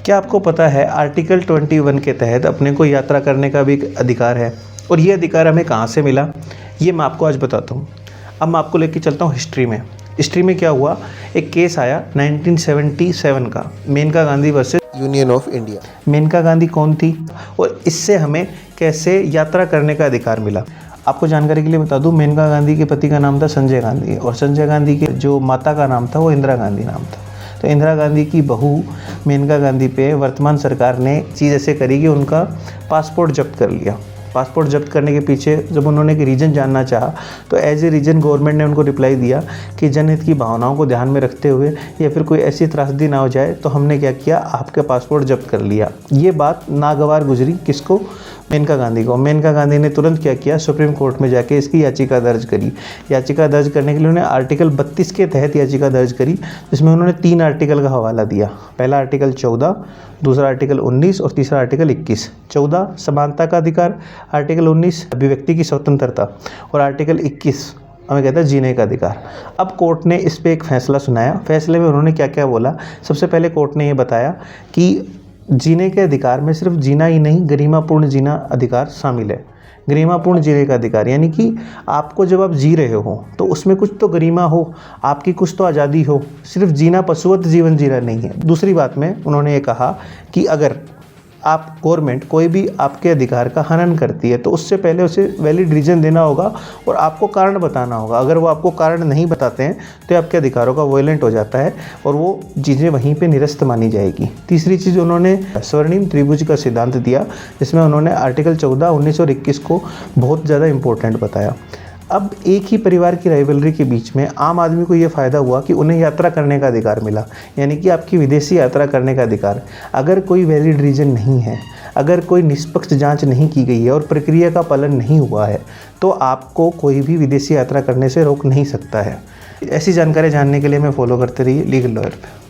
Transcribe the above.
क्या आपको पता है आर्टिकल 21 के तहत अपने को यात्रा करने का भी एक अधिकार है, और ये अधिकार हमें कहाँ से मिला, ये मैं आपको आज बताता हूँ। अब मैं आपको लेके चलता हूँ हिस्ट्री में। हिस्ट्री में क्या हुआ, एक केस आया 1977 का, Maneka Gandhi versus Union of India. Maneka Gandhi कौन थी और इससे हमें कैसे यात्रा करने का अधिकार मिला। आपको जानकारी के लिए बता दूं, मेनका गांधी के पति का नाम था संजय गांधी, और संजय गांधी के जो माता का नाम था वो इंदिरा गांधी नाम था। तो इंदिरा गांधी की बहू मेनका गांधी पे वर्तमान सरकार ने चीज़ ऐसे करी कि उनका पासपोर्ट जब्त कर लिया। पासपोर्ट जब्त करने के पीछे जब उन्होंने एक रीज़न जानना चाहा तो एज ए रीज़न गवर्नमेंट ने उनको रिप्लाई दिया कि जनहित की भावनाओं को ध्यान में रखते हुए या फिर कोई ऐसी त्रासदी ना हो जाए तो हमने क्या किया, आपके पासपोर्ट जब्त कर लिया। ये बात नागवार गुजरी किसको, मेनका गांधी को। मेनका गांधी ने तुरंत क्या किया, सुप्रीम कोर्ट में जाके इसकी याचिका दर्ज करी। याचिका दर्ज करने के लिए उन्होंने आर्टिकल 32 के तहत याचिका दर्ज करी, जिसमें उन्होंने 3 आर्टिकल का हवाला दिया। पहला आर्टिकल 14, दूसरा आर्टिकल 19 और तीसरा आर्टिकल 21। 14 समानता का अधिकार, आर्टिकल 19 अभिव्यक्ति की स्वतंत्रता और आर्टिकल 21 हमें कहता है जीने का अधिकार। अब कोर्ट ने इस पे एक फैसला सुनाया। फैसले में उन्होंने क्या क्या बोला, सबसे पहले कोर्ट ने ये बताया कि जीने के अधिकार में सिर्फ जीना ही नहीं, गरिमापूर्ण जीना अधिकार शामिल है। गरिमापूर्ण जीने का अधिकार यानी कि आपको जब आप जी रहे हो तो उसमें कुछ तो गरिमा हो, आपकी कुछ तो आज़ादी हो, सिर्फ जीना पशुवत जीवन जीना नहीं है। दूसरी बात में उन्होंने ये कहा कि अगर आप गवर्नमेंट कोई भी आपके अधिकार का हनन करती है तो उससे पहले उसे वैलिड रीज़न देना होगा और आपको कारण बताना होगा। अगर वो आपको कारण नहीं बताते हैं तो आपके अधिकारों का वॉयलेंट हो जाता है और वो चीज़ें वहीं पे निरस्त मानी जाएगी। तीसरी चीज़ उन्होंने स्वर्णिम त्रिभुज का सिद्धांत दिया, जिसमें उन्होंने आर्टिकल 14, 19 और 21 को बहुत ज़्यादा इम्पोर्टेंट बताया। अब एक ही परिवार की राइवलरी के बीच में आम आदमी को ये फ़ायदा हुआ कि उन्हें यात्रा करने का अधिकार मिला, यानी कि आपकी विदेशी यात्रा करने का अधिकार। अगर कोई वैलिड रीज़न नहीं है, अगर कोई निष्पक्ष जांच नहीं की गई है और प्रक्रिया का पालन नहीं हुआ है तो आपको कोई भी विदेशी यात्रा करने से रोक नहीं सकता है। ऐसी जानकारी जानने के लिए मैं फॉलो करते रहिए लीगल लॉयर पे।